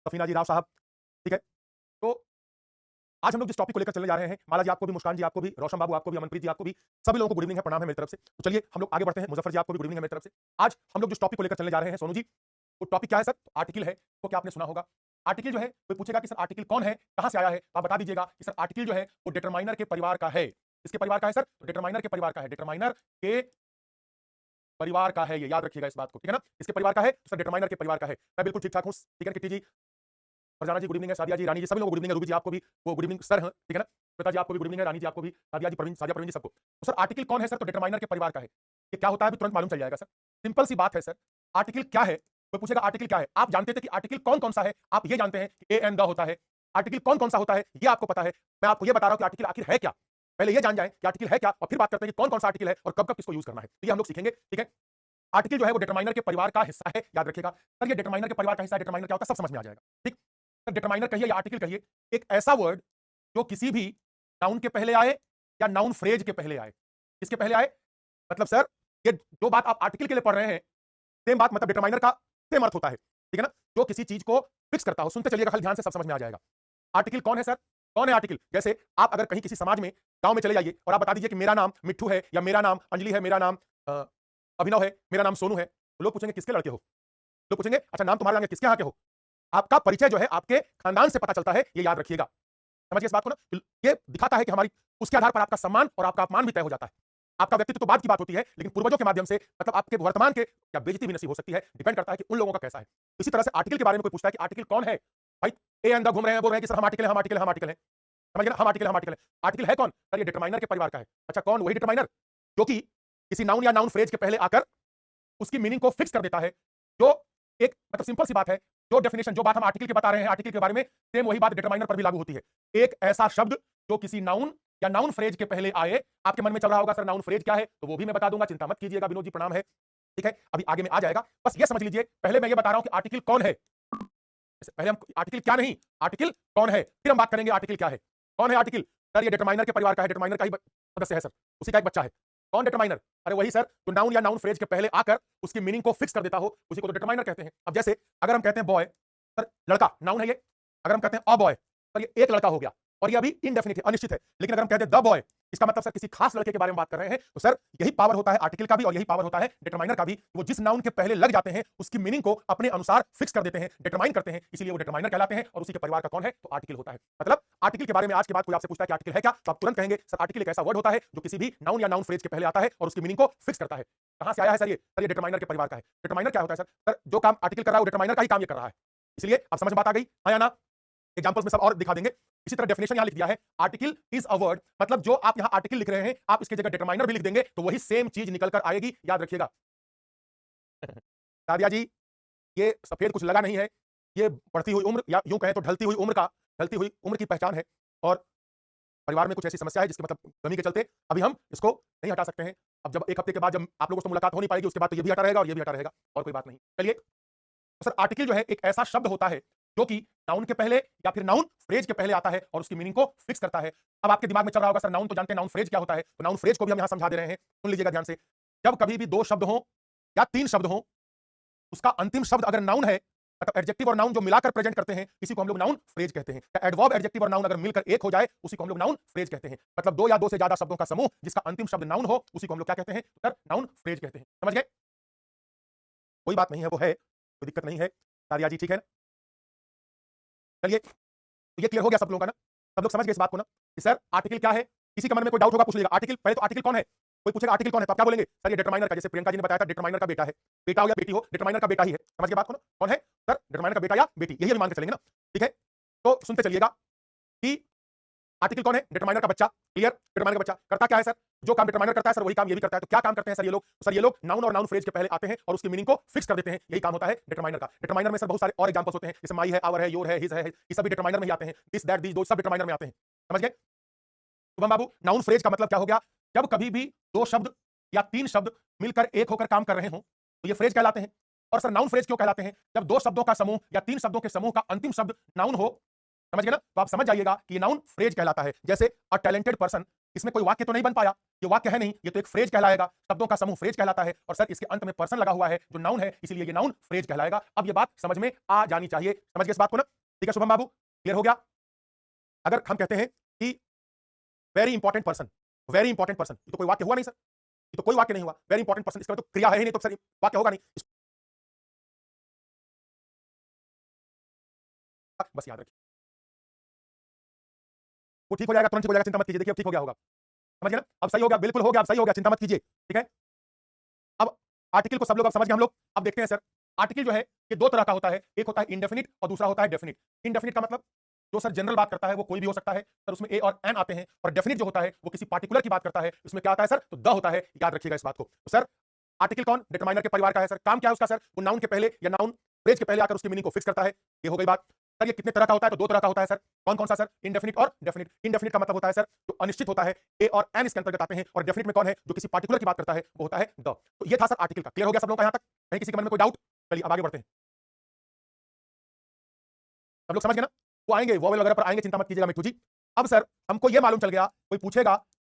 सफीना जी राव साहब, ठीक है। तो आज हम लोग जिस टॉपिक को लेकर चलने जा रहे हैं, माला जी आपको भी, मुस्कान जी आपको भी, रोशन बाबू आपको भी, अमनप्रीत जी आपको भी, सभी लोगों को गुड इवनिंग है, प्रणाम है मेरी तरफ से। तो चलिए हम लोग आगे बढ़ते हैं। मुजफ्फर जी आपको भी गुड इवनिंग है मेरी तरफ से। आज हम लोग जिस टॉपिक को लेकर चलने जा रहे हैं सोनू जी, वो टॉपिक क्या है सर? आर्टिकल है। तो क्या आपने सुना होगा? आर्टिकल जो है, कोई पूछेगा कि सर आर्टिकल कौन है, कहां से आया है, तो आप बता दीजिएगा कि सर आर्टिकल जो है वो डिटरमाइनर के परिवार का है। किसके परिवार का है सर? तो डिटरमाइनर के परिवार का है। डिटरमाइनर के परिवार का है, ये याद रखिएगा इस बात को, ठीक है ना। किसके परिवार का है? तो सर डिटरमाइनर के परिवार का है। मैं बिल्कुल ठीक ठाक हूं, ठीक है। किट्टी जी, फरजाना जी गुड इवनिंग है, सादिया जी, रानी जी, सभी लोगों को गुड इवनिंग है। रूबी जी आपको भी वो गुड इवनिंग सर हैं, ठीक है ना। श्वेता जी आपको भी गुड इवनिंग है, रानी जी आपको भी, सादिया जी, प्रवीण, सादिया, प्रवीण जी, सबको। तो सर आर्टिकल कौन है सर? तो डिटरमाइनर के परिवार का है। ये क्या होता है अभी तुरंत मालूम चल जाएगा सर। सिंपल सी बात है सर। आर्टिकल क्या है? कोई पूछेगा आर्टिकल क्या है? आप जानते थे कि आर्टिकल कौन कौन सा है? आप ये जानते हैं कि ए एंड द होता है। आर्टिकल कौन कौन सा होता है ये आपको पता है। मैं आपको ये बता रहा हूं कि आर्टिकल आखिर है क्या। पहले ये जान जाए कि आर्टिकल है क्या, और फिर बात करते हैं कि कौन कौन सा आर्टिकल है और कब कब किसको यूज करना है। तो ये हम लोग सीखेंगे, ठीक है। आर्टिकल जो है वो डिटरमाइनर के परिवार का हिस्सा है, याद रखिएगा सर। ये डिटरमाइनर के परिवार का हिस्सा है। डिटरमाइनर क्या होता है सब समझ में आ जाएगा, ठीक। सर डिटरमाइनर कहिए या आर्टिकल कहिए, एक ऐसा वर्ड जो किसी भी नाउन के पहले आए या नाउन फ्रेज के पहले आए। किसके पहले आए? मतलब सर ये जो बात आप आर्टिकल के लिए पढ़ रहे हैं, सेम बात मतलब डिटरमाइनर का सेम अर्थ होता है, ठीक है ना। जो किसी चीज को फिक्स करता हो। सुनते चलिएगा, खाली ध्यान से सब समझ में आ जाएगा। आर्टिकल कौन है सर? कौन है आर्टिकल? जैसे आप अगर कहीं किसी समाज में, गांव में चले जाइए और आप बता दीजिए कि मेरा नाम मिट्ठू है, या मेरा नाम अंजलि है, मेरा नाम अभिनव है, मेरा नाम सोनू है, तो लोग पूछेंगे किसके लड़के हो। लोग पूछेंगे अच्छा नाम तुम्हारा, किसके यहाँ के हो। आपका परिचय जो है आपके खानदान से पता चलता है, ये याद रखिएगा। समझिए इस बात को ना। ये दिखाता है कि हमारी, उसके आधार पर आपका सम्मान और आपका अपमान भी तय हो जाता है। आपका व्यक्तित्व तो बाद की बात होती है, लेकिन पूर्वजों के माध्यम से, मतलब आपके वर्तमान के, क्या बेइज्जती भी नसीब हो सकती है, डिपेंड करता है कि उन लोगों का कैसा है। इसी तरह से आर्टिकल के बारे में कोई पूछता है कि आर्टिकल कौन है, भाई ए अंदर घूम रहे हैं, बोल रहे हैं कि सर हम आर्टिकल हैं, हम आर्टिकल हैं, हम आर्टिकल हैं। समझ गए ना, हम आर्टिकल हैं, हम आर्टिकल हैं। आर्टिकल है कौन सर? ये डिटरमाइनर के परिवार का है। अच्छा कौन? वही डिटरमाइनर जो कि किसी नाउन या नाउन फ्रेज के पहले आकर उसकी मीनिंग को फिक्स कर देता है। जो एक मतलब सिंपल सी बात है, जो डेफिनेशन, जो बात हम आर्टिकल के बता रहे हैं, आर्टिकल के बारे में, सेम वही बात डिटरमाइनर पर भी लागू होती है। एक ऐसा शब्द जो किसी नाउन या नाउन फ्रेज के पहले आए। आपके मन में चल रहा होगा सर नाउन फ्रेज क्या है, तो वो भी मैं बता दूंगा, चिंता मत कीजिएगा, विनोद जी प्रणाम है, ठीक है। अभी आगे में आ जाएगा, बस ये समझ लीजिए पहले मैं ये बता रहा हूं कि आर्टिकल कौन है। पहले हम आर्टिकल क्या नहीं, आर्टिकल कौन है, फिर हम बात करेंगे आर्टिकल क्या है। कौन है आर्टिकल? सर ये डिटरमाइनर के परिवार का है, डिटरमाइनर का ही सदस्य है सर, उसी का एक बच्चा है। कौन डिटरमाइनर? अरे वही सर जो नाउन या नाउन फ्रेज के पहले आकर उसकी मीनिंग को फिक्स कर देता हो, उसी को तो डिटरमाइनर कहते हैं। अब जैसे अगर हम कहते हैं बॉय, सर लड़का नाउन है ये। अगर हम कहते हैं अ बॉय, सर ये एक लड़का हो गया, और ये अभी इंडेफिनिट है, अनिश्चित है। लेकिन अगर हम कहते हैं द बॉय, इसका मतलब सर किसी खास लड़के के बारे में बात कर रहे हैं। तो सर यही पावर होता है आर्टिकल का भी, और यही पावर होता है डिटरमाइनर का भी। वो जिस नाउन के पहले लग जाते हैं उसकी मीनिंग को अपने अनुसार फिक्स कर देते हैं, डिटरमाइन करते हैं, इसीलिए वो डिटरमाइनर कहलाते हैं। और उसी के परिवार का कौन है? तो आर्टिकल होता है। मतलब आर्टिकल के बारे में आज के बाद कोई आपसे पूछता है कि आर्टिकल है क्या, तो आप तुरंत कहेंगे सर आर्टिकल एक ऐसा वर्ड होता है जो किसी भी नाउन या नाउन फ्रेज के पहले आता है और उसकी मीनिंग को फिक्स करता है। कहां से आया है सर ये? सर ये डिटरमाइनर के परिवार का है। डिटरमाइनर क्या होता है सर? सर जो काम आर्टिकल कर रहा है वो डिटरमाइनर का ही काम ये कर रहा है। इसलिए अब समझ में बात आ गई, हाँ या ना? एग्जांपल्स में सब और दिखा देंगे। इसी तरह डेफिनेशन यहां लिख दिया है, आर्टिकल इज अ वर्ड, मतलब जो आप यहां आर्टिकल लिख रहे हैं, आप इसकी जगह डिटरमाइनर भी लिख देंगे तो वही सेम चीज निकल कर आएगी, याद रखिएगा। सादिया जी, ये सफेद कुछ लगा नहीं है, ये बढ़ती हुई उम्र, या यूं कहें तो ढलती हुई उम्र की पहचान है। और परिवार में कुछ ऐसी समस्या है जिसके मतलब कमी के चलते अभी हम इसको नहीं हटा सकते हैं। अब जब एक हफ्ते के बाद जब आप लोगों से मुलाकात हो नहीं पाएगी, उसके बाद तो ये भी हटा रहेगा और ये भी हटा रहेगा, और कोई बात नहीं। चलिए सर आर्टिकल जो है एक ऐसा शब्द होता है जो कि नाउन के पहले या फिर नाउन फ्रेज के पहले आता है और उसकी मीनिंग को फिक्स करता है। अब आपके दिमाग में चल रहा होगा सर नाउन तो जानते हैं, नाउन फ्रेज क्या होता है, तो नाउन फ्रेज को भी हम यहां समझा दे रहे हैं। सुन लीजिएगा ध्यान से। जब कभी भी दो शब्द हो या तीन शब्द हो, उसका अंतिम शब्द अगर नाउन है, मतलब एडजेक्टिव और नाउन जो मिलाकर प्रेजेंट करते हैं, इसी को हम लोग नाउन फ्रेज कहते हैं। या एडवर्ब, एडजेक्टिव और नाउन अगर मिलकर एक हो जाए, उसी को हम लोग नाउन फ्रेज कहते हैं। मतलब दो या दो से ज्यादा शब्दों का समूह जिसका अंतिम शब्द नाउन हो, उसी को हम लोग क्या कहते हैं सर? नाउन फ्रेज कहते हैं। समझ गए? कोई बात नहीं है, वो है, कोई दिक्कत नहीं है। सारिया जी ठीक है ना? चलिए, तो ये क्लियर हो गया सब लोगों का ना? सब लोग समझ गए इस बात को ना कि सर आर्टिकल क्या है? किसी के मन में कोई डाउट होगा पूछ लीजिएगा। आर्टिकल, पहले तो आर्टिकल कौन है? कोई पूछेगा आर्टिकल कौन है, तो आप क्या बोलेंगे? सर ये डिटरमाइनर का, जैसे प्रियंका जी ने बताया था डिटरमाइनर का बेटा है। बेटा हो या बेटी हो, डिटरमाइनर का बेटा ही है। समझ गए बात को ना? कौन है सर? डिटरमाइनर का बेटा या बेटी, यही हम मान के चलेंगे ना, ठीक है। तो सुनते चलिएगा कि आर्टिकल कौन है? डिटरमाइनर का बच्चा। क्लियर? डिटरमाइनर का बच्चा करता क्या है सर? जो काम डिटरमाइनर करता है सर वही काम ये भी करता है। तो क्या काम करते हैं सर ये लोग? सर ये लोग नाउन और नाउन फ्रेज के पहले आते हैं और उसकी मीनिंग को फिक्स कर देते हैं, यही काम होता है डिटरमाइनर का। डिटरमाइनर में सर बहुत सारे और एग्जांपल्स होते हैं, जैसे माई है, आवर है, योर है, हिज है, ये सभी डिटरमाइनर में ही आते हैं। दिस दैट दीस दो सब डिटरमाइनर में आते हैं। समझ गए? शुभम बाबू, नाउन फ्रेज का मतलब क्या हो गया? जब कभी भी दो शब्द या तीन शब्द मिलकर एक होकर काम कर रहे हो तो ये फ्रेज कहलाते हैं। और सर नाउन फ्रेज क्यों कहलाते हैं? जब दो शब्दों का समूह या तीन शब्दों के समूह का अंतिम शब्द नाउन हो, समझ गए ना, तो आप समझ जाइएगा कि ये नाउन फ्रेज कहलाता है। जैसे अ टैलेंटेड पर्सन, इसमें कोई वाक्य तो नहीं बन पाया, ये वाक्य है नहीं, ये तो एक फ्रेज कहलाएगा, शब्दों का समूह फ्रेज कहलाता है। और सर इसके अंत में पर्सन लगा हुआ है जो नाउन है, इसीलिए ये नाउन फ्रेज कहलाएगा। अब ये बात समझ में आ जानी चाहिए, समझ गए इस बात को ना? ठीक है शुभम बाबू, क्लियर हो गया? अगर हम कहते हैं कि very important person, very important person, ये तो कोई वाक्य हुआ नहीं सर, ये तो कोई वाक्य नहीं हुआ। वेरी इंपॉर्टेंट पर्सन, इसका तो क्रिया है ही नहीं, तो सर वाक्य होगा नहीं। बस याद रखिए, वो ठीक हो जाएगा, तुरंत ठीक हो जाएगा, चिंता मत कीजिए। देखिए अब ठीक हो गया होगा, समझ गए ना? अब सही हो गया, बिल्कुल हो गया, अब सही हो गया, चिंता मत कीजिए। ठीक है, अब आर्टिकल को सब लोग अब समझ गए हम लोग। अब देखते हैं सर, आर्टिकल जो है ये दो तरह का होता है, एक होता है इंडेफिनिट और दूसरा होता है डेफिनिट। इंडेफिनिट का मतलब जो सर जनरल बात करता है वो कोई भी हो सकता है सर, उसमें ए और एन आते हैं। और डेफिनिट जो होता है वो किसी पार्टिकुलर की बात करता है, उसमें क्या आता है सर? तो द होता है, याद रखिएगा इस बात को। तो सर आर्टिकल कौन? डिटरमाइनर के परिवार का है सर। काम क्या है उसका सर? वो नाउन के पहले या नाउन फ्रेज के पहले आकर उसकी मीनिंग को फिक्स करता है। ये हो गई बात। सर ये कितने तरह का होता है? तो दो तरह का होता है सर। कौन कौन सा सर? इंडेफिनिट और डेफिनिट। इंडेफिनिट का मतलब होता है सर जो अनिश्चित होता है, ए और एन इसके अंतर्गत आते हैं। और डेफिनिट में कौन है? जो किसी पार्टिकुलर की बात करता है, वो होता है द। तो ये था सर आर्टिकल का। क्लियर हो गया सब लोगों का यहां तक? कहीं किसी के मन में कोई डाउट? चलिए अब आगे बढ़ते हैं। सब लोग समझ गए ना? वो आएंगे वोवेल वगैरह पर आएंगे, चिंता मत कीजिएगा मिठू जी। अब सर हमको ये मालूम चल गया, कोई पूछेगा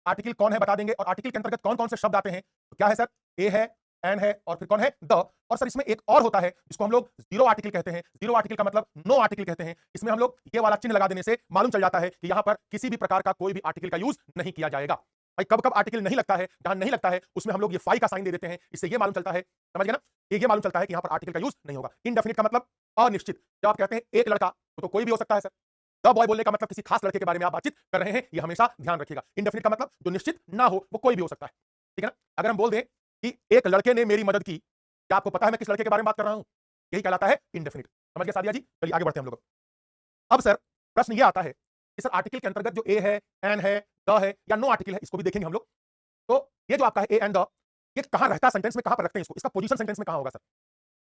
आर्टिकल कौन है बता देंगे, और आर्टिकल के अंतर्गत कौन कौन से शब्द आते हैं। तो क्या है सर? ए है, एन है, और फिर कौन है? द। और सर इसमें एक और होता है जिसको हम लोग जीरो आर्टिकल कहते हैं। जीरो आर्टिकल का मतलब नो आर्टिकल कहते हैं। इसमें हम लोग ये वाला चिन्ह लगा देने से मालूम चल जाता है कि यहां पर किसी भी प्रकार का कोई भी आर्टिकल का यूज नहीं किया जाएगा। भाई कब कब आर्टिकल नहीं लगता है, जहां नहीं लगता है उसमें हम लोग ये फाई का साइन दे देते हैं। इससे ये मालूम चलता है, समझ गए ना? ये मालूम चलता है कि यहां पर आर्टिकल का यूज नहीं होगा। इनडेफिनिट का मतलब अनिश्चित। जब आप कहते हैं एक लड़का, तो कोई भी हो सकता है सर। द बॉय बोलने का मतलब किसी खास लड़के के बारे में आप बातचीत कर रहे हैं, ये हमेशा ध्यान रखिएगा। इनडेफिनिट का मतलब जो निश्चित ना हो, वो कोई भी हो सकता है। ठीक है ना? अगर हम बोल दें कि एक लड़के ने मेरी मदद की, क्या आपको पता है मैं किस लड़के के बारे में बात कर रहा हूं? यही कहलाता है इनडेफिनिट। समझ गए सादिया जी? चलिए आगे बढ़ते हैं हम लोग। अब सर प्रश्न ये आता है कि सर आर्टिकल के अंतर्गत जो ए है, एन है, द है या नो आर्टिकल है, इसको भी देखेंगे हम लोग। तो ये जो आपका है ए एंड द, ये कहां रहता है सेंटेंस में, कहां पर रखते हैं इसको? इसका पोजीशन सेंटेंस में कहां होगा सर?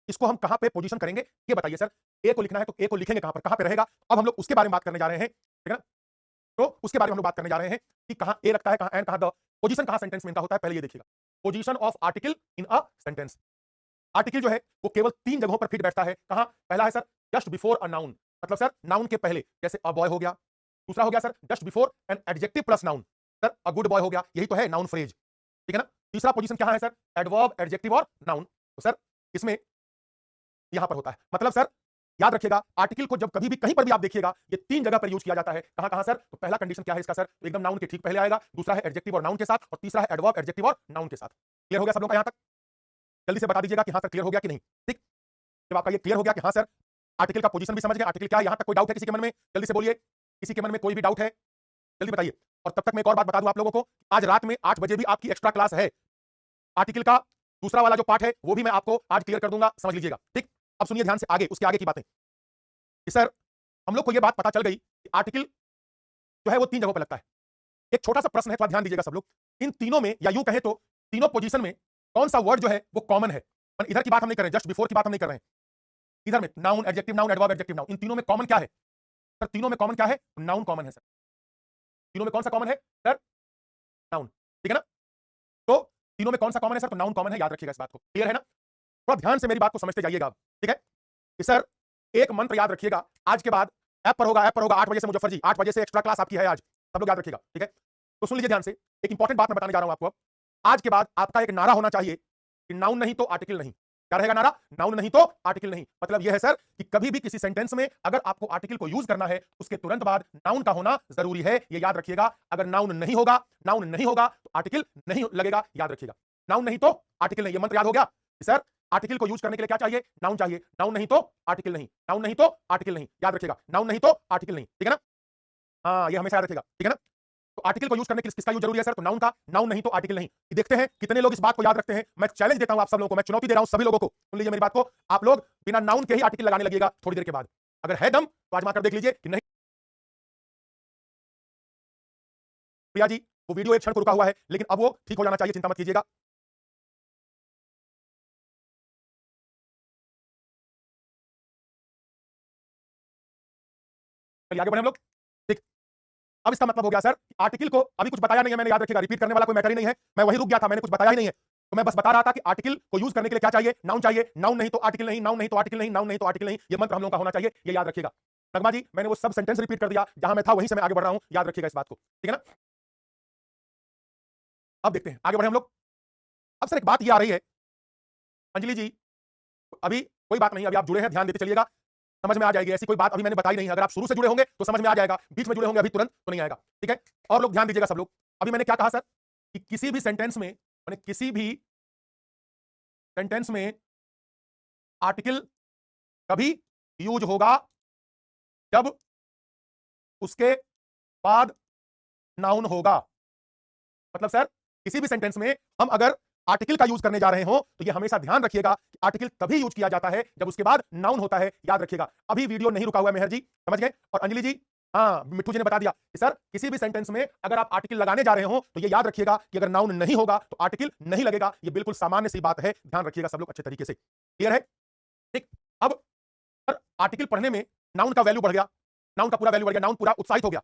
इसको हम कहां पे पोजीशन करेंगे, ये बताइए सर। ए को लिखना है तो ए को लिखेंगे कहां पर, कहां पे रहेगा? अब हम लोग उसके बारे में बात करने जा रहे हैं। ठीक है ना? तो उसके बारे में हम लोग बात करने जा रहे हैं कि कहां ए रखता है, कहां एन, कहां द। पोजीशन कहां सेंटेंस में इनका होता है, पहले ये देखिएगा। Position of article in a sentence. Article जो है वो केवल तीन जगहों पर फिट बैठता है। कहां? पहला है sir just before a noun, मतलब सर नाउन के पहले, जैसे अ बॉय हो गया। दूसरा हो गया sir just before an adjective plus noun, sir a good boy हो गया। यही तो है नाउन फ्रेज। ठीक है ना? तीसरा पोजीशन क्या है सर? एडवर्ब, एडजेक्टिव और नाउन। तो सर इसमें यहां पर होता है, मतलब सर याद रखिएगा आर्टिकल को जब कभी भी कहीं पर भी आप देखिएगा ये तीन जगह पर यूज किया जाता है। कहां कहां सर? तो पहला कंडीशन क्या है इसका सर? तो एकदम नाउन के ठीक पहले आएगा। दूसरा है एडजेक्टिव और नाउन के साथ, और तीसरा है एडवर्ब, एडजेक्टिव और नाउन के साथ। क्लियर हो गया सब लोग का यहां तक? जल्दी से बता दीजिएगा कि हां सर क्लियर हो गया कि नहीं। ठीक, जब आपका ये क्लियर हो गया कि हां सर आर्टिकल का पोजीशन भी समझ गए, आर्टिकल क्या है, यहां तक कोई डाउट है किसी के मन में? जल्दी से बोलिए, किसी के मन में कोई भी डाउट है जल्दी बताइए। और तब तक मैं एक और बात बता दूं आप लोगों को, आज रात में 8 बजे भी आपकी एक्स्ट्रा क्लास है। आर्टिकल का दूसरा वाला जो पार्ट है वो भी मैं आपको आज क्लियर कर दूंगा, समझ लीजिएगा। ठीक, अब सुनिए ध्यान से आगे, उसके आगे की बातें कि सर हम लोग को ये बात पता चल गई कि आर्टिकल जो है वो तीन जगहों पर लगता है। एक छोटा सा प्रश्न है, थोड़ा ध्यान दीजिएगा सब लोग। इन तीनों में, या यूं कहें तो तीनों पोजीशन में कौन सा वर्ड जो है वो कॉमन है? इधर की बात हम नहीं कर रहे हैं, जस्ट बिफोर की बात हम नहीं कर रहे हैं। इधर में noun, adjective noun, adverb, adjective noun, इन तीनों में कॉमन क्या है सर? तीनों में कॉमन क्या है? नाउन कॉमन है सर। तीनों में कौन सा कॉमन है सर? नाउन। ठीक है ना? तो तीनों में कौन सा कॉमन है सर? तो नाउन कॉमन है, याद रखिएगा इस बात को। क्लियर है ना? थोड़ा ध्यान से मेरी बात को समझते जाइएगा। ठीक है कि सर एक मंत्र याद रखिएगा, आज के बाद ऐप पर होगा, ऐप पर होगा 8 बजे से मुजफ्फर जी, 8 बजे से एक्स्ट्रा क्लास आपकी है आज, सब लोग याद रखिएगा। ठीक है, तो सुन लीजिए ध्यान से, एक इंपॉर्टेंट बात मैं बताने जा रहा हूं आपको। आज के बाद आपका एक नारा होना चाहिए कि नाउन नहीं तो आर्टिकल नहीं। क्या रहेगा नारा? नाउन नहीं तो आर्टिकल नहीं। मतलब यह है सर कि कभी भी किसी सेंटेंस में अगर आपको आर्टिकल को यूज करना है, उसके तुरंत बाद नाउन का होना जरूरी है, ये याद रखिएगा। अगर नाउन नहीं होगा, नाउन नहीं होगा तो आर्टिकल नहीं लगेगा, याद रखिएगा। नाउन नहीं तो आर्टिकल नहीं, ये मंत्र याद हो गया कि सर आर्टिकल को यूज करने के लिए क्या चाहिए? नाउन चाहिए। नाउन नहीं तो आर्टिकल नहीं, नाउन नहीं तो आर्टिकल नहीं, याद रखिएगा। नाउन नहीं तो आर्टिकल नहीं, ठीक है ना? हाँ, ये हमेशा याद रखिएगा, ठीक है ना? तो आर्टिकल को यूज करने के लिए किसका यूज जरूरी है सर? तो नाउन का। नाउन नहीं तो आर्टिकल नहीं। देखते हैं कितने लोग इस बात को याद रखते हैं। मैं चैलेंज देता हूं आप सब लोगों को, मैं चुनौती दे रहा हूं सभी लोगों को। सुन लीजिए मेरी बात को, आप लोग बिना नाउन के ही आर्टिकल लगाने लगेगा थोड़ी देर के बाद। अगर है दम तो आजमा कर देख लीजिए कि नहीं। प्रिया जी, वो वीडियो एक क्षण को रुका हुआ है, लेकिन अब वो ठीक हो जाना चाहिए, चिंता मत कीजिएगा। चलिए आगे बढ़े हम लोग। ठीक, अब इसका मतलब हो गया सर आर्टिकल को अभी कुछ बताया नहीं है मैंने, याद रखिएगा। रिपीट करने वाला कोई मैटर ही नहीं है, मैं वही रुक गया था, मैंने कुछ बताया ही नहीं है। तो मैं बस बता रहा था कि आर्टिकल को यूज करने के लिए क्या चाहिए? नाउन चाहिए। नाउन नहीं तो आर्टिकल नहीं, नाउन नहीं तो आर्टिकल नहीं, नाउन नहीं तो आर्टिकल नहीं, ये मंत्र हम लोगों का होना चाहिए, ये याद रखिएगा। नगमा जी, मैंने वो सब सेंटेंस रिपीट कर दिया, जहां मैं था वहीं से मैं आगे बढ़ रहा हूं, याद रखिएगा इस बात को, ठीक है ना? अब देखते हैं, आगे बढ़े हम लोग। अब सर एक बात ये आ रही है, अंजलि जी, अभी कोई बात नहीं, अभी आप जुड़े हैं, ध्यान देते चलिएगा, समझ में आ जाएगी। ऐसी कोई बात अभी मैंने बताई नहीं, अगर आप शुरू से जुड़े होंगे तो समझ में आ जाएगा, बीच में जुड़े होंगे अभी तुरंत तो नहीं आएगा, ठीक है। और लोग ध्यान दीजिएगा सब लोग। अभी मैंने क्या कहा सर कि किसी भी सेंटेंस में, मैंने किसी भी सेंटेंस में आर्टिकल कभी यूज होगा जब उसके बाद नाउन होगा। मतलब सर किसी भी सेंटेंस में हम अगर आर्टिकल का यूज करने जा रहे हो तो ये हमेशा ध्यान रखिएगा कि आर्टिकल तभी यूज किया जाता है जब उसके बाद नाउन होता है, याद रखिएगा। अभी वीडियो नहीं रुका हुआ है मेहर जी, समझ गए। और अंजलि जी, हाँ मिट्टू जी ने बता दिया कि सर किसी भी सेंटेंस में अगर आप आर्टिकल लगाने जा रहे हो तो ये याद रखिएगा कि अगर नाउन नहीं होगा तो आर्टिकल नहीं लगेगा। ये बिल्कुल सामान्य सी बात है, ध्यान रखिएगा सब लोग अच्छे तरीके से, क्लियर है। ठीक, अब सर आर्टिकल पढ़ने में नाउन का वैल्यू बढ़ गया, नाउन का पूरा वैल्यू बढ़ गया, नाउन पूरा उत्साहित हो गया।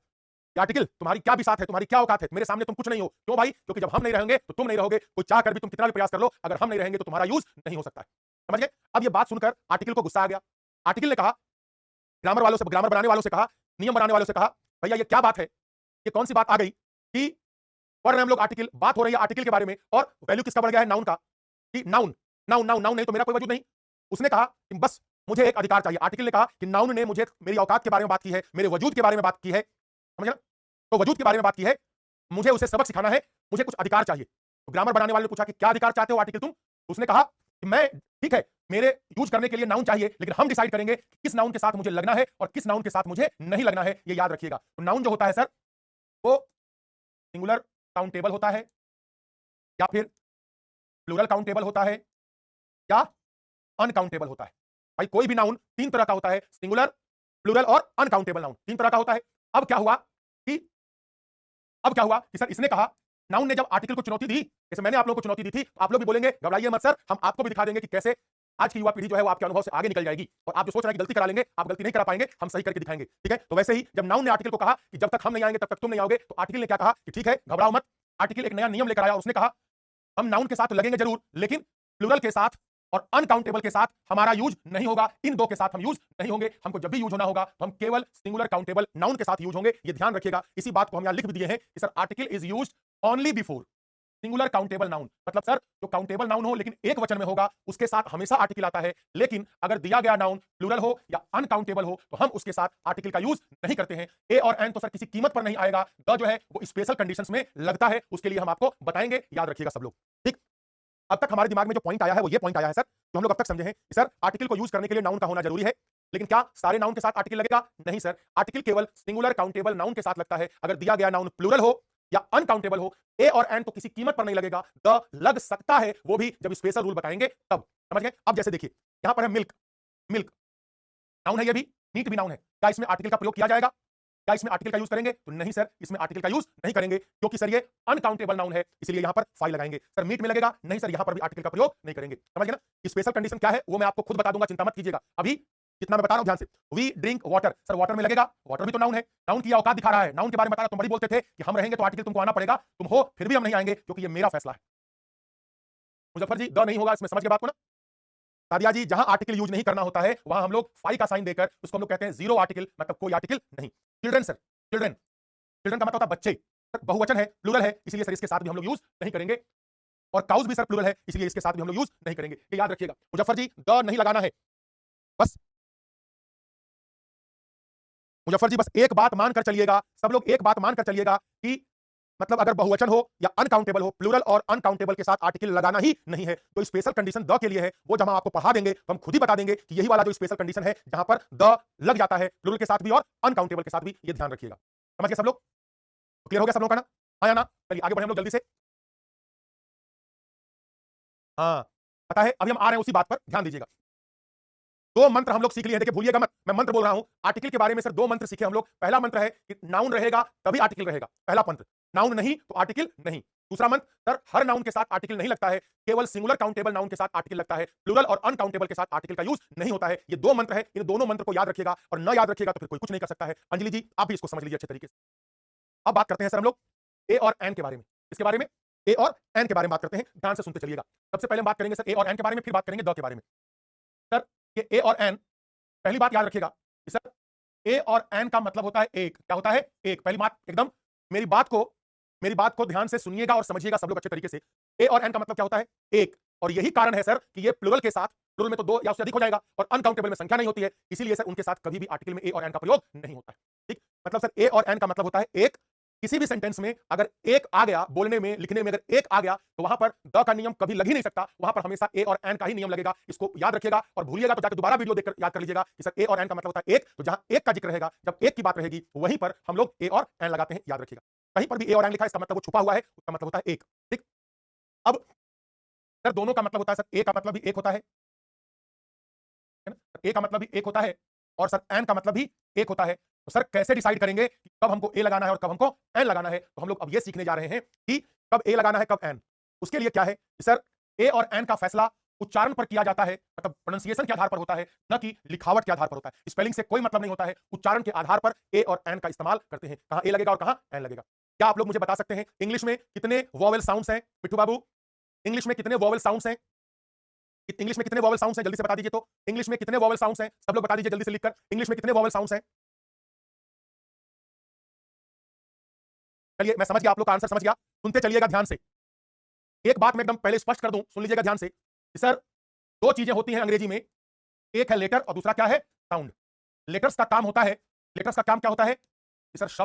आर्टिकल तुम्हारी क्या बिसात है, तुम्हारी क्या औकात है, मेरे सामने तुम कुछ नहीं हो। क्यों भाई? क्योंकि जब हम नहीं रहेंगे तो तुम नहीं रहोगे। कोई चाह कर भी तुम कितना भी प्रयास कर लो, अगर हम नहीं रहेंगे तो तुम्हारा यूज नहीं हो सकता है, समझ गए। अब ये बात सुनकर आर्टिकल को गुस्सा आ गया। आर्टिकल ने कहा, ग्रामर वालों से, ग्रामर बनाने वालों से कहा, नियम बनाने वालों से कहा, भैया ये क्या बात है, ये कौन सी बात आ गई कि पढ़ रहे हैं हम लोग आर्टिकल, बात हो रही है आर्टिकल के बारे में और वैल्यू किसका बढ़ गया है, नाउन का। कि नाउन नाउन नाउन नाउन नहीं तो मेरा कोई वजूद नहीं। उसने कहा कि बस मुझे एक अधिकार चाहिए। आर्टिकल ने कहा कि नाउन ने मुझे मेरी औकात के बारे में बात की है, मेरे वजूद के बारे में बात की है, समझ गए। तो वजूद के बारे में बात की है, मुझे उसे सबक सिखाना है, मुझे कुछ अधिकार चाहिए। तो ग्रामर बनाने वाले ने पूछा कि क्या अधिकार चाहते हो आर्टिकल तुम? तो उसने कहा कि मैं, ठीक है, मेरे यूज करने के लिए नाउन चाहिए, लेकिन हम डिसाइड करेंगे कि किस नाउन के साथ मुझे लगना है और किस नाउन के साथ मुझे नहीं लगना है। ये याद रखिएगा। तो नाउन जो होता है सर वो सिंगुलर काउंटेबल होता है या फिर प्लूरल काउंटेबल होता है या अनकाउंटेबल होता है। भाई कोई भी नाउन तीन तरह का होता है, सिंगुलर, प्लूरल और अनकाउंटेबल नाउन तीन तरह का होता है। अब क्या हुआ कि अब क्या हुआ कि सर इसने कहा, नाउन ने जब आर्टिकल को चुनौती दी, जैसे मैंने आप लोगों को चुनौती दी थी, आप लोग भी बोलेंगे घबराइए मत सर, हम आपको भी दिखा देंगे कि कैसे आज की युवा पीढ़ी जो है वो आपके अनुभव से आगे निकल जाएगी। और आप जो सोच रहे हैं कि गलती करा लेंगे, आप गलती नहीं करा पाएंगे, हम सही करके दिखाएंगे, ठीक है। तो वैसे ही जब नाउन ने आर्टिकल को कहा कि जब तक हम नहीं आएंगे तब तक तुम नहीं आओगे, तो आर्टिकल ने क्या कहा कि ठीक है घबराओ मत। आर्टिकल एक नया नियम लेकर आया और उसने कहा हम नाउन के साथ लगेंगे जरूर, लेकिन प्लूरल के साथ और अनकाउंटेबल के साथ हमारा यूज नहीं होगा। इन दो के साथ हम यूज नहीं होंगे। हमको जब भी यूज होना होगा तो हम केवल सिंगुलर काउंटेबल नाउन के साथ यूज होंगे। ये ध्यान रखिएगा। इसी बात को हम यहां लिख भी दिए हैं कि sir article is used only before singular countable noun. मतलब सर जो काउंटेबल नाउन हो लेकिन एक वचन में होगा, उसके साथ हमेशा आर्टिकल आता है। लेकिन अगर दिया गया नाउन प्लूरल हो या अनकाउंटेबल हो तो हम उसके साथ आर्टिकल का यूज नहीं करते हैं। ए और एन तो सर किसी कीमत पर नहीं आएगा। द जो है वो स्पेशल कंडीशंस में लगता है, उसके लिए हम आपको बताएंगे, याद रखिएगा सब लोग, ठीक। अब तक हमारे दिमाग में जो पॉइंट आया है वो ये पॉइंट आया है सर, जो हम लोग अब तक समझे हैं कि सर आर्टिकल को यूज करने के लिए नाउन का होना जरूरी है। लेकिन क्या सारे नाउन के साथ आर्टिकल लगेगा? नहीं सर, आर्टिकल केवल सिंगुलर काउंटेबल नाउन के साथ लगता है। अगर दिया गया नाउन प्लूरल हो या अनकाउंटेबल हो, ए और एन तो किसी कीमत पर नहीं लगेगा। द लग सकता है, वो भी जब स्पेशल रूल बताएंगे तब, समझ गए। अब जैसे देखिए यहां पर है मिल्क, मिल्क नाउन है, ये भी मीट भी नाउन है। क्या इसमें आर्टिकल का प्रयोग किया जाएगा? क्या इसमें आर्टिकल का यूज करेंगे? तो नहीं सर, इसमें आर्टिकल का यूज नहीं करेंगे, क्योंकि सर ये अनकाउंटेबल नाउन है, इसलिए यहां पर फाइल लगाएंगे। सर मीट में लगेगा? नहीं सर, यहां पर भी आर्टिकल का प्रयोग नहीं करेंगे, समझ गए ना। स्पेशल कंडीशन क्या है वो मैं आपको खुद बता दूंगा, चिंता मत कीजिएगा। अभी जितना मैं बता रहा हूं ध्यान से, we drink water, sir water में लगेगा? वाटर भी तो नाउन है, नाउन की औकात दिखा रहा है। नाउन के बारे में बता रहा, तुम बड़ी बोलते थे कि हम रहेंगे तो आर्टिकल तुमको आना पड़ेगा, तुम हो फिर भी हम नहीं आएंगे, क्योंकि ये मेरा फैसला है। मुजफ्फर जी द नहीं होगा, इसमें समझ के बात को ना। सादिया जी, जहां आर्टिकल यूज नहीं करना होता है वहां हम लोग फाई का साइन देकर उसको हम लोग कहते हैं जीरो आर्टिकल, मतलब कोई आर्टिकल नहीं। चिल्ड्रन सर, चिल्ड्रन, चिल्ड्रन का मतलब होता है बच्चे, सर बहुवचन है, प्लूरल है, इसलिए सर इसके साथ भी हम लोग यूज नहीं करेंगे। और काउज भी सर प्लूरल है, इसलिए इसके साथ भी हम लोग यूज नहीं करेंगे, ये याद रखिएगा। मुजफ्फर जी द नहीं लगाना है, बस मुजफ्फर जी बस एक बात मानकर चलिएगा, सब लोग एक बात मानकर चलिएगा कि मतलब अगर बहुवचन हो या अनकाउंटेबल हो, प्लूरल और अनकाउंटेबल के साथ आर्टिकल लगाना ही नहीं है। तो स्पेशल कंडीशन द के लिए है, वो जब हम आपको पढ़ा देंगे तो हम खुद ही बता देंगे कि यही वाला जो स्पेशल कंडीशन है जहां पर द लग जाता है, प्लूरल के साथ भी और अनकाउंटेबल के साथ भी, ये ध्यान रखिएगा। समझ गए सब लोग? क्लियर हो गया सब लोग का ना? हाँ या ना? चलिए आगे बढ़े हम लोग जल्दी से। हाँ पता है, अभी हम आ रहे हैं उसी बात पर, ध्यान दीजिएगा। दो मंत्र हम लोग सीख लिए हैं, देखिए भूलिएगा मत, मैं मंत्र बोल रहा हूं आर्टिकल के बारे में। सर दो मंत्र सीखे हम लोग। पहला मंत्र है कि नाउन रहेगा तभी आर्टिकल रहेगा, पहला मंत्र। नाउन नहीं तो आर्टिकल नहीं। दूसरा मंत्र, सर हर नाउन के साथ आर्टिकल नहीं लगता है, केवल सिंगुलर काउंटेबल नाउन के साथ आर्टिकल लगता है, प्लूरल और अनकाउंटेबल के साथ आर्टिकल का यूज नहीं होता है। ये दो मंत्र है, इन दोनों मंत्र को याद रखिएगा, और न याद रखिएगा तो फिर कोई कुछ नहीं कर सकता है। अंजलि जी आप भी इसको समझ लीजिए अच्छे तरीके से। अब बात करते हैं सर हम लोग ए और एन के बारे में। इसके बारे में ए और एन के बारे में बात करते हैं, ध्यान से सुनते चलिएगा। सबसे पहले हम बात करेंगे सर ए और एन के बारे में, फिर बात करेंगे द के बारे में। सर ये ए और एन, पहली बात याद रखिएगा कि सर ए और एन का मतलब होता है एक। क्या होता है? एक। पहली बात एकदम, मेरी बात को मेरी बात को ध्यान से सुनिएगा और समझिएगा सब लोग अच्छे तरीके से। ए और एन का मतलब क्या होता है? एक। और यही कारण है सर कि ये प्लुरल के साथ, प्लुरल में तो दो या उससे अधिक हो जाएगा और अनकाउंटेबल में संख्या नहीं होती है, इसीलिए सर उनके साथ कभी भी आर्टिकल में ए और एन का प्रयोग नहीं होता है। ठीक, मतलब सर ए और एन का मतलब होता है एक। किसी भी सेंटेंस में अगर एक आ गया, बोलने में लिखने में अगर एक आ गया तो वहां पर द का नियम कभी लग ही नहीं सकता, वहां पर हमेशा ए और एन का ही नियम लगेगा। इसको याद रखिएगा और भूलिएगा तो जाकर दोबारा वीडियो देखकर याद कर लीजिएगा कि सर ए और एन का मतलब होता है एक। तो जहां एक का जिक्र रहेगा, जब एक की बात रहेगी, वहीं पर हम लोग ए और एन लगाते हैं, याद रखिएगा। कहीं पर भी ए और एन लिखा है इसका मतलब वो छुपा हुआ है, उसका मतलब होता है एक। ठीक, अब सर दोनों का मतलब होता है, सर ए का मतलब भी एक होता है ना? ए का मतलब भी एक होता है और सर एन का मतलब भी एक होता है। तो सर कैसे डिसाइड करेंगे कि कब हमको ए लगाना है और कब हमको एन लगाना है? तो हम लोग अब ये सीखने जा रहे हैं कि कब ए लगाना है, कब एन। उसके लिए क्या है कि सर ए और एन का फैसला उच्चारण पर किया जाता है, मतलब प्रोनाउंसिएशन के आधार पर होता है, न कि लिखावट के आधार पर होता है। स्पेलिंग से कोई मतलब नहीं होता है, उच्चारण के आधार पर ए और एन का इस्तेमाल करते हैं, कहां ए लगेगा और कहां एन लगेगा। क्या आप लोग मुझे बता सकते हैं इंग्लिश में कितने वोवेल साउंड्स हैं? मिट्ठू बाबू, इंग्लिश में कितने वोवेल साउंड्स हैं? इंग्लिश में कितने वोवेल साउंड्स हैं, जल्दी से बता दीजिए। तो इंग्लिश में कितने वोवेल साउंड्स हैं? सब लोग बता दीजिए जल्दी से लिखकर, इंग्लिश में कितने वोवेल साउंड्स हैं? चलिए मैं समझ गया, आप लोग का आंसर समझ गया। सुनते चलिएगा ध्यान से। एक बात मैं एकदम पहले स्पष्ट कर दूं, सुन लीजिएगा ध्यान से कि सर दो चीजें होती हैं अंग्रेजी में, एक है लेटर और दूसरा क्या है? साउंड। लेटर्स का काम होता है, लेटर्स का काम क्या होता है कि सर शब्द